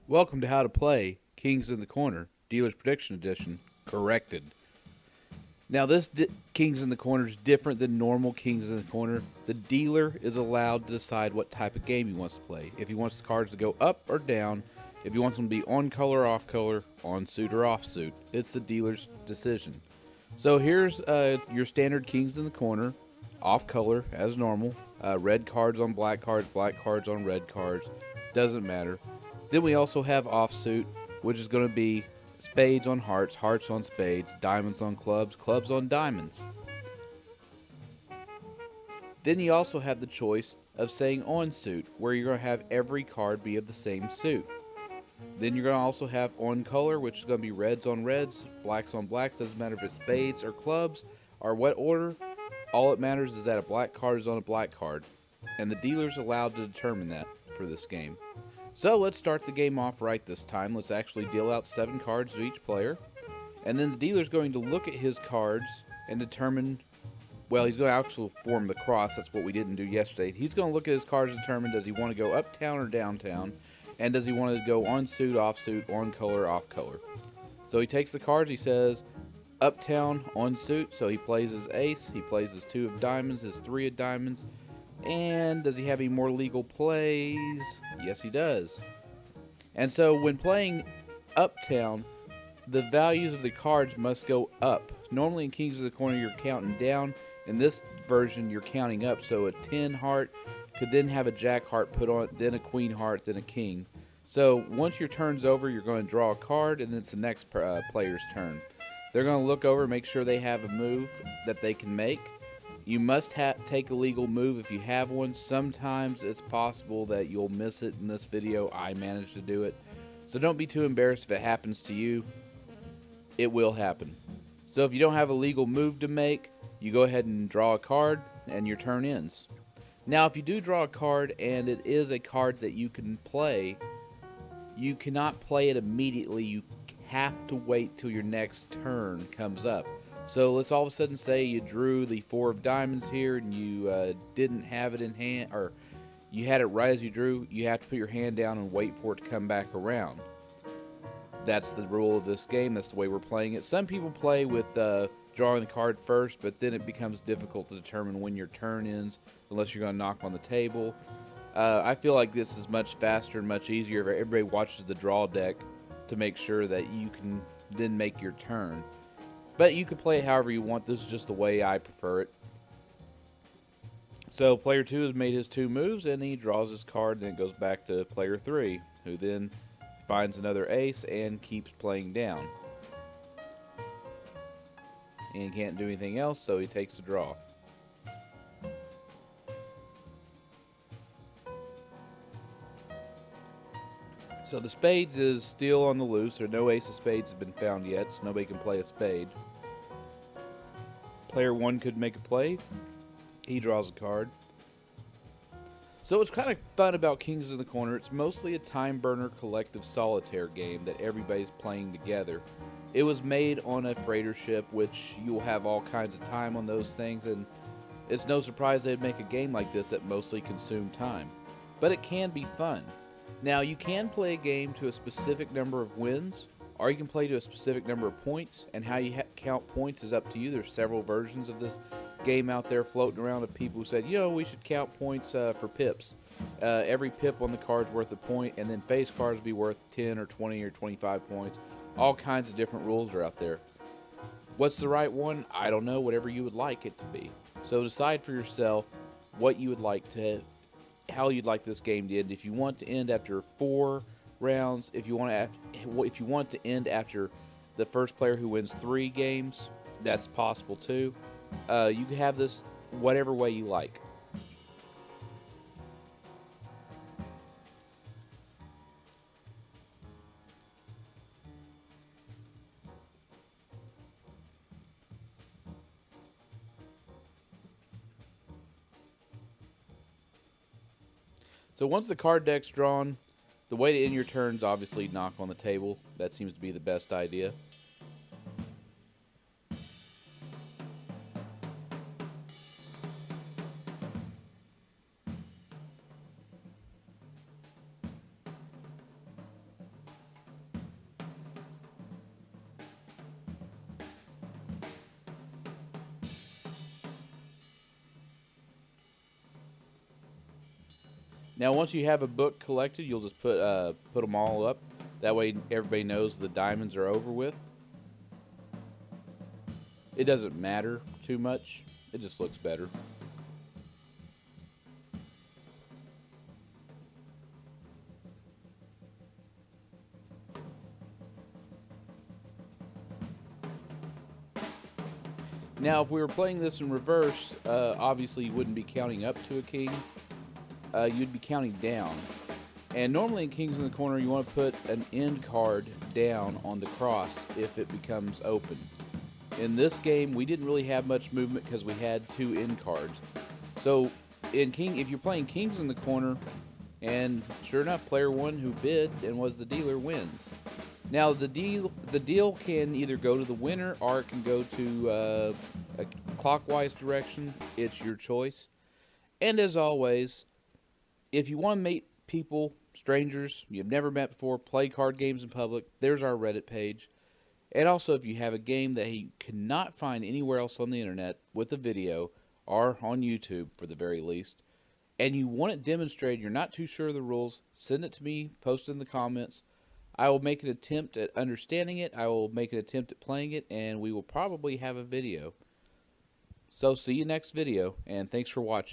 Welcome to How to Play Kings in the Corner, Dealer's Prediction Edition, corrected. Now, this Kings in the Corner is different than normal Kings in the Corner. The dealer is allowed to decide what type of game he wants to play. If he wants the cards to go up or down, if he wants them to be on color or off color, on suit or off suit, it's the dealer's decision. So here's your standard Kings in the Corner, off color as normal. Red cards on black cards on red cards. Doesn't matter. Then we also have offsuit, which is going to be spades on hearts, hearts on spades, diamonds on clubs, clubs on diamonds. Then you also have the choice of saying on suit, where you're going to have every card be of the same suit. Then you're going to also have on color, which is going to be reds on reds, blacks on blacks. Doesn't matter if it's spades or clubs or what order. All it matters is that a black card is on a black card. And the dealer's allowed to determine that for this game. So let's start the game off right this time. Let's actually deal out 7 cards to each player. And then the dealer's going to look at his cards and determine, well, he's going to actually form the cross. That's what we didn't do yesterday. He's going to look at his cards and determine, does he want to go uptown or downtown? And does he want to go on suit, off suit, on color, off color? So he takes the cards, he says uptown, on suit. So he plays his ace, he plays his 2 of diamonds, his 3 of diamonds. And does he have any more legal plays? Yes, he does. And so when playing uptown, the values of the cards must go up. Normally in Kings of the Corner, you're counting down. In this version, you're counting up. So a 10 heart could then have a jack heart put on, then a queen heart, then a king. So once your turn's over, you're going to draw a card, and then it's the next player's turn. They're going to look over, make sure they have a move that they can make. You must take a legal move if you have one. Sometimes it's possible that you'll miss it in this video. I managed to do it. So don't be too embarrassed if it happens to you. It will happen. So if you don't have a legal move to make, you go ahead and draw a card and your turn ends. Now if you do draw a card and it is a card that you can play, you cannot play it immediately. You have to wait till your next turn comes up. So let's all of a sudden say you drew the 4 of diamonds here and you didn't have it in hand, or you had it right as you drew. You have to put your hand down and wait for it to come back around. That's the rule of this game. That's the way we're playing it. Some people play with drawing the card first, but then it becomes difficult to determine when your turn ends unless you're going to knock on the table. I feel like this is much faster and much easier if everybody watches the draw deck to make sure that you can then make your turn. But you can play it however you want. This is just the way I prefer it. So player 2 has made his 2 moves, and he draws his card, then it goes back to player 3, who then finds another ace and keeps playing down. And he can't do anything else, so he takes a draw. So the spades is still on the loose. There no ace of spades has been found yet, so nobody can play a spade. Player 1 could make a play. He draws a card. So what's kind of fun about Kings in the Corner, it's mostly a time burner collective solitaire game that everybody's playing together. It was made on a freighter ship, which you'll have all kinds of time on those things, and it's no surprise they'd make a game like this that mostly consumed time. But it can be fun. Now, you can play a game to a specific number of wins, or you can play to a specific number of points, and how you count points is up to you. There's several versions of this game out there floating around of people who said, you know, we should count points for pips. Every pip on the card's worth a point, and then face cards will be worth 10 or 20 or 25 points. All kinds of different rules are out there. What's the right one? I don't know, whatever you would like it to be. So decide for yourself what you would like to, how you'd like this game to end. If you want to end after 4 rounds, if you want to end after the first player who wins 3 games, that's possible too. You can have this whatever way you like. So once the card deck's drawn, the way to end your turn is obviously knock on the table. That seems to be the best idea. Now, once you have a book collected, you'll just put them all up. That way, everybody knows the diamonds are over with. It doesn't matter too much. It just looks better. Now, if we were playing this in reverse, obviously you wouldn't be counting up to a king. You'd be counting down. And normally in Kings in the Corner, you want to put an end card down on the cross if it becomes open. In this game, we didn't really have much movement because we had 2 end cards. So, if you're playing Kings in the Corner, and sure enough, player 1 who bid and was the dealer wins. Now, the deal can either go to the winner or it can go to a clockwise direction. It's your choice. And as always, if you want to meet people, strangers you've never met before, play card games in public, there's our Reddit page. And also, if you have a game that you cannot find anywhere else on the internet with a video, or on YouTube for the very least, and you want it demonstrated, you're not too sure of the rules, send it to me, post it in the comments. I will make an attempt at understanding it, I will make an attempt at playing it, and we will probably have a video. So see you next video, and thanks for watching.